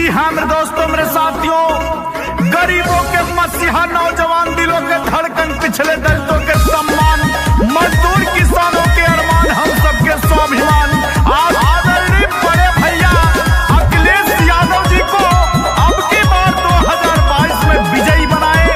जी हाँ मेरे दोस्तों, मेरे साथियों, गरीबों के मसीहा, नौजवान दिलों के धड़कन, पिछले दलितों के सम्मान, मजदूर किसानों के अरमान, हम सबके स्वाभिमान, आज आदरणीय बड़े भैया अखिलेश यादव जी को अब की बार 2022 में विजयी बनाए,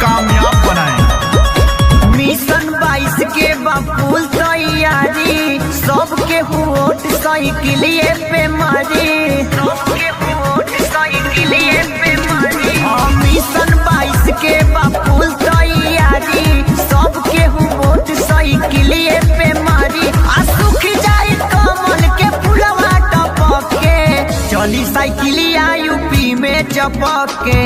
कामयाब बनाए। मिशन 22 के बापुल तैयारी, सबके वोट साइकिलिए पे मारी, सबके वोट साइकिलिए पे मारी। मिशन 22 के बापुल तैयारी, सबके वोट साइकिलिए पे मारी। आ सुख जाए कमल के फुलवा टपक के, चली साइकिलिया यूपी में चपक के,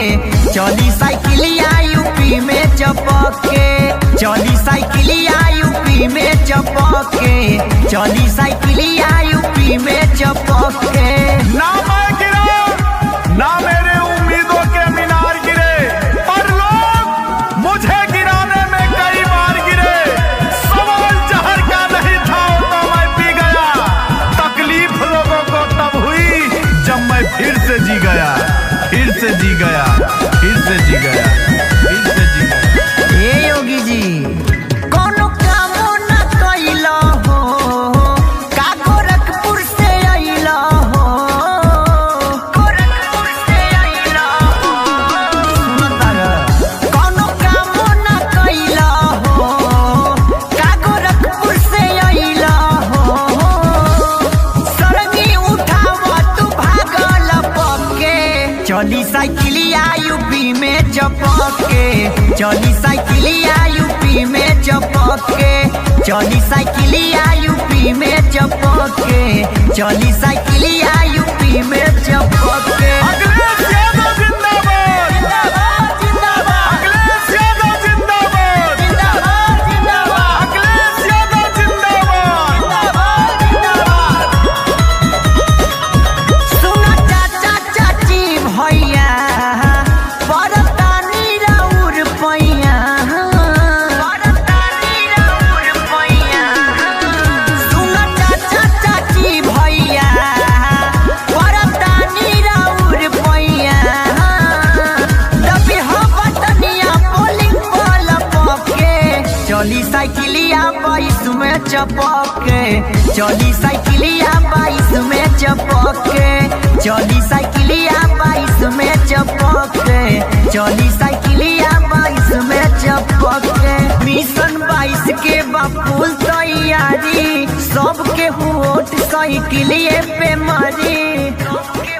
चली साइकिलिया यूपी में चपक के, चली साइकिलिया यूपी में चपक के, चली साइकिलिया यूपी में चपक के। ना मैं गिरा, ना मेरे उम्मीदों के मीनार गिरे, पर लोग मुझे गिराने में कई बार गिरे। सवाल जहर का नहीं था तो मैं पी गया, तकलीफ लोगों को तब हुई जब मैं फिर से जी गया, फिर से जी गया, फिर से जी गया, फिर से जी गया। हे योगी जी, कोनो कामो न कैला हो, का गोरखपुर से अइला हो, गोरखपुर से अइला हो। कोनो कामो न कैला हो, का गोरखपुर से अइला हो। सरगी उठावा तू भागल पके, चली साइकिलिया यूपी में चपक के, चली साइकिलिया यूपी में चपक के, चली साइकिलिया यूपी में चपक के, चली साइकिलिया यूपी में चपक के। अखिलेश यादव जिंदाबाद, जिंदाबाद जिंदाबाद, अखिलेश यादव जिंदाबाद, जिंदाबाद जिंदाबाद, अखिलेश यादव जिंदाबाद। जिंदाबाद जिंदाबाद। सुना चाचा चाची भैया, परतानी राउर पैया, परतानी राउर पैया। सुना चाचा चाची भैया, परतानी राउर पैया। दबी हो बटनिया पोलिंग पल पके, चली साइकिलिया 22 में चपक के, चली साइकिलिया 22 में चपक के, चली साइकिलिया 22 में चपक के, चली साइकिलिया 22 में चपक के। मिशन 22 के बापुल तैयारी, सबके वोट साइकिलिए पे मारी, सबके